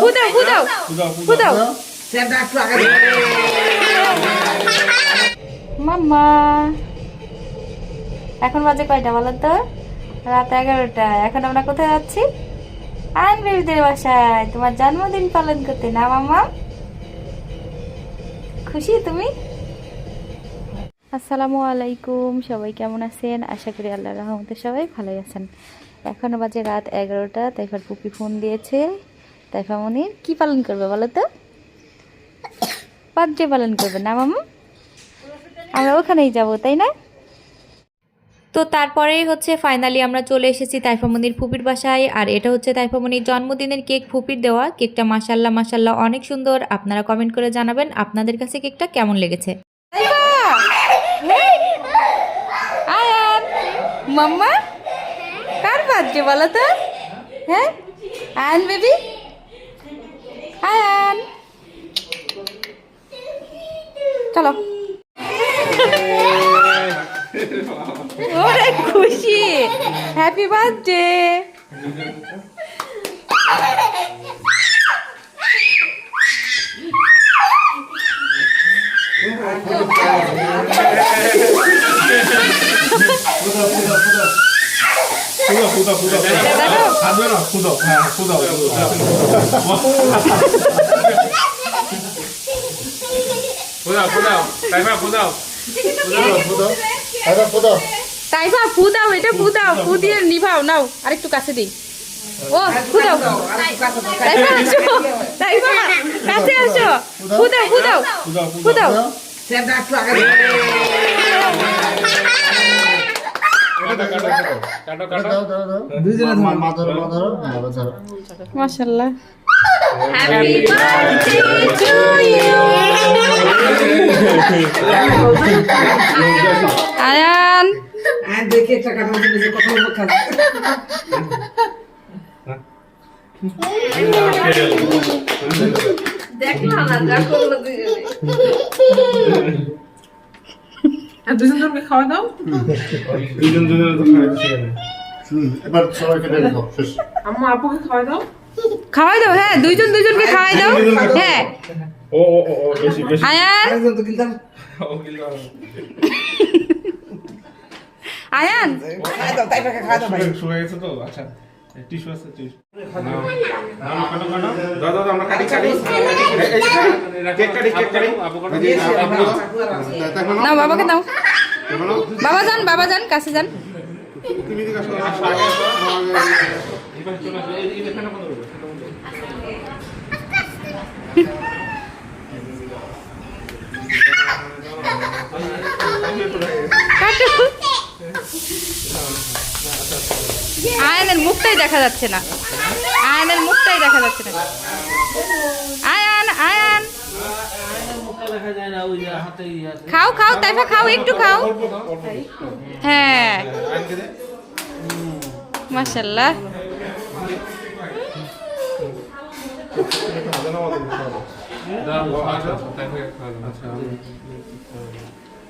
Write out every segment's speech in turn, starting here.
ফুদাও ফুদাও ফুদাও মাম্মা এখন বাজে কয়টা বলো তো? রাত 11টা। এখন আমরা কোথায় যাচ্ছি? আয়ন বেবিদের বাসায় তোমার জন্মদিন পালন করতে, না মাম্মা? খুশি তুমি? আসসালামু আলাইকুম, সবাই কেমন আছেন? আশা করি আল্লাহর রহমতে সবাই ভালোই আছেন। এখন বাজে রাত 11টা। তাইফার পুপি ফোন দিয়েছে। তাইফা মনির কি পালন করবে বলো তো? বার্থডে পালন করবে, না মাম্মা? আমরা ওখানেই যাব, তাই না? তো তারপরেই হচ্ছে ফাইনালি আমরা চলে এসেছি তাইফামনির ফুপির বাসায়। আর এটা হচ্ছে তাইফামনির জন্মদিনের কেক, ফুপির দেওয়া কেকটা। মাশাল্লাহ মাশাল্লাহ অনেক সুন্দর। আপনারা কমেন্ট করে জানাবেন আপনাদের কাছে কেকটা কেমন লেগেছে। আয়ান মাম্মা কার বার্থডে বলো তো? হ্যাঁ আয়ান বেবি, আয়ান চলো। ওরে খুশি, হ্যাপি বার্থডে। তাইফা ফু দাও, এটা ফু দাও, ফু দিয়ে নিভাও। নাও আরেকটু কাছে দিই। ও ফু দাও, তাইফা আসো, তাইফা কাছে আসো, ফু দাও ফু দাও ফু দাও। মাশাআল্লাহ। Happy birthday to you Ayaan. দেখে একটা কাটা দিয়েছে, কত লোক খাবে। দেখলাম না যা করলো দুজনে। আর দুজনকে খাওয়া দাও। দুজন তো খাওয়াইছে না। এবার সবাইকে ডেকে দাও শেষ। আম্মা আপুকে খাওয়া দাও। খাওয়াই দাও, হ্যাঁ দুজনকে খাওয়াই দাও। হ্যাঁ ও বেশি বেশি আয়ান, আরেকজন তো গিলতাম। ও গিলাম। আয়ান খাওয়া দাও, তাইফাকে খাওয়া দাও ভাই। শুয়ে গেছে তো। আচ্ছা টিস্যু আছে, টিস্যু দাদা আমরা কাটি কেক কাটি নাও, বাবাকে নাও। বাবা যান কাছে যান। তুমি দিকে আসো। আয়ানের মুখটাই দেখা যাচ্ছে না, আয়ানের মুখটাই দেখা যাচ্ছে না। আয়ান আয়ান খাও খাও, তাইফা খাও, একটু খাও। হ্যাঁ মাশাআল্লাহ।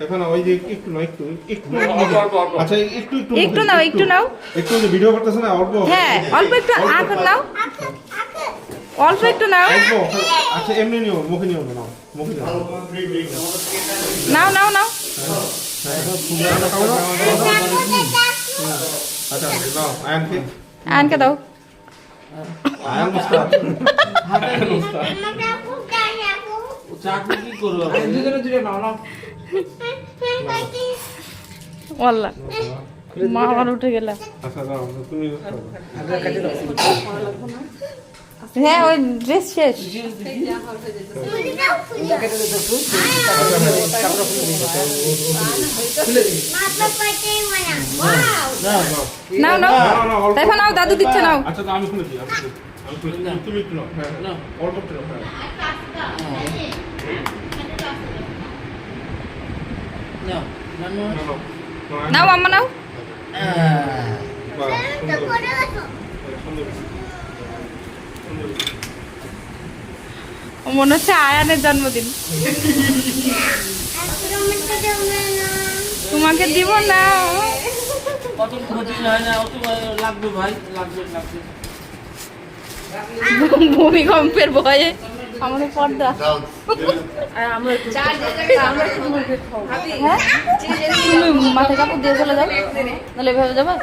এখন ওই যে একটু আচ্ছা একটু নাও, একটু নাও। একটু ভিডিও করতেছ না অল্প। হ্যাঁ অল্প একটু আখ নাও, অল্প একটু নাও। আচ্ছা এমনি নিও, মুখে নিও না, মুখে নাও নাও নাও। আচ্ছা নাও আয়ানকে, আয়ানকে দাও। আয়ান মুস্তাক চাকরি কি করবে? দুজনে নাও নাও। ওয়াল্লাহ মা আমার উঠে গেল। আচ্ছা দাও তুমি হ্যাঁ ওই ড্রেস শেষ। নাও নাও, তাইফা নাও, দাদু দিচ্ছে নাও। আচ্ছা আমি শুনেছি, তুমি একটু নাও। হ্যাঁ অল্প একটু নাও। নাও মাম্মা নাও। মনে হচ্ছে আয়ানের জন্মদিন। তোমাকে দিব না। কত ক্ষতি হয় না, অত লাগবে ভাই, লাগবে লাগবে। ভূমিকম্পের ভয়ে আমাদের পর্দা। হ্যাঁ তুমি মাথায় কাপড় দিয়ে চলে যাও, নাহলে এভাবে যাবে।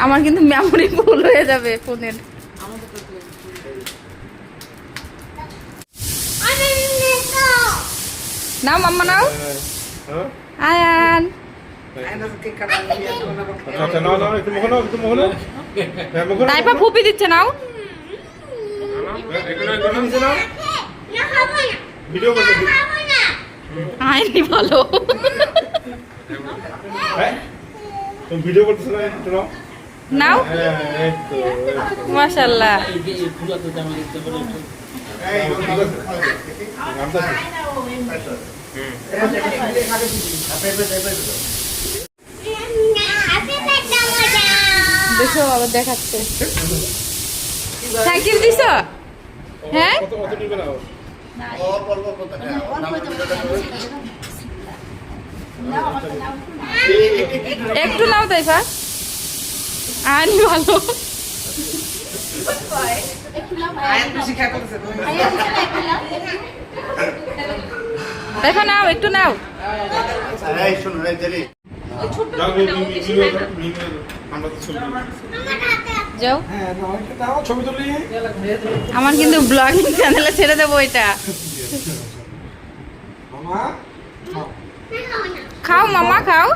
আমার কিন্তু মেমোরি ফুল হয়ে যাবে ফোনের। নাও মাম্মা নাও। আয়ান আচ্ছা নাও নাও একটু মুখে নাও একটু মুখে নাও হ্যাঁ মুখে নাও তাইপা ফুপি দিচ্ছে নাও। একটু নিচে নাও ভিডিও করতে আয়নি ভালো। হ্যাঁ তুমি ভিডিও করতেছ না একটু নাও নাও হ্যাঁ এই তো মাশাআল্লাহ। দেখো আবার দেখাচ্ছে। থ্যাংক ইউ দিছ? হ্যাঁ কত কত নিবে নাও একটু নাও তাইফা। আয়নি ভালো। তাইফা নাও একটু নাও। যাও আমরা তো ছবি যাও। হ্যাঁ নাও একটা দাও ছবি তুলি আমার কিন্তু ব্লগিং চ্যানেলে ছেড়ে দেবো এটা। মামা খাও মামা খাও।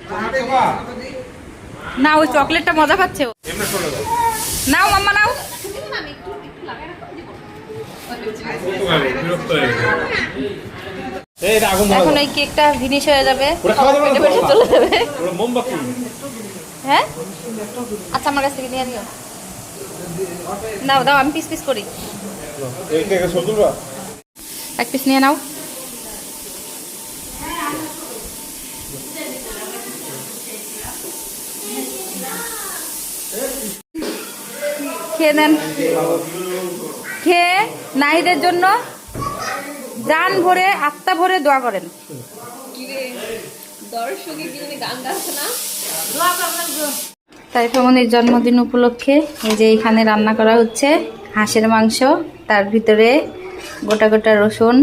বাবা না ওই চকলেটটা মজা পাচ্ছে ও। এমনি চলে যাও নাও মাম্মা নাও। কত গাড়ি বিরক্ত হয়ে গেছে এই এটা আগুন এখন ধরা এই কেকটা ফিনিশ হয়ে যাবে, ওরা খাওয়া যাবে না পেটে পেটে চলে যাবে। ওরা মোমবাতি হ্যাঁ আচ্ছা আমার কাছ থেকে নিয়ে নিও। নাও দাও আমি পিস পিস করি। এই কেকে ছবি তুলবা এক পিস নিয়ে নাও। খেয়ে নেন। খেয়ে নাহিদের জন্য জান ভরে আত্মা ভরে দোয়া করেন। তাইফামনির জন্মদিন উপলক্ষে এই যে এখানে রান্না করা হচ্ছে হাঁসের মাংস, তার ভিতরে গোটা গোটা রসুন।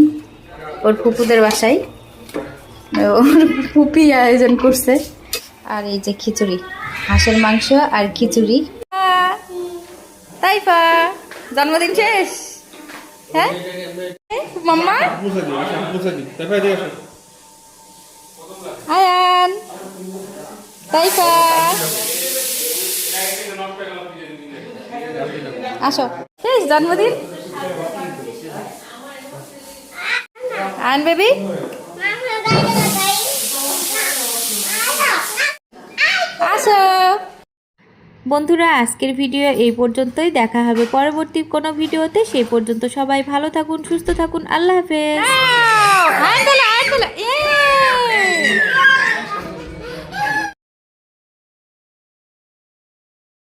ওর ফুপুদের বাসায় ওর ফুপি আয়োজন করছে। আর এই যে খিচুড়ি, হাঁসের মাংস আর খিচুড়ি। তাইফা জন্মদিন শেষ? হ্যাঁ মাম্মা মুসা দি তারপরে দিয়ে আসো আয়ান তাইফা আসো। শেষ জন্মদিন আয়ান বেবি। আসো বন্ধুরা, আজকের ভিডিও এই পর্যন্তই। দেখা হবে পরবর্তী কোনো ভিডিওতে। সেই পর্যন্ত সবাই ভালো থাকুন, সুস্থ থাকুন। আল্লাহ হাফেজ।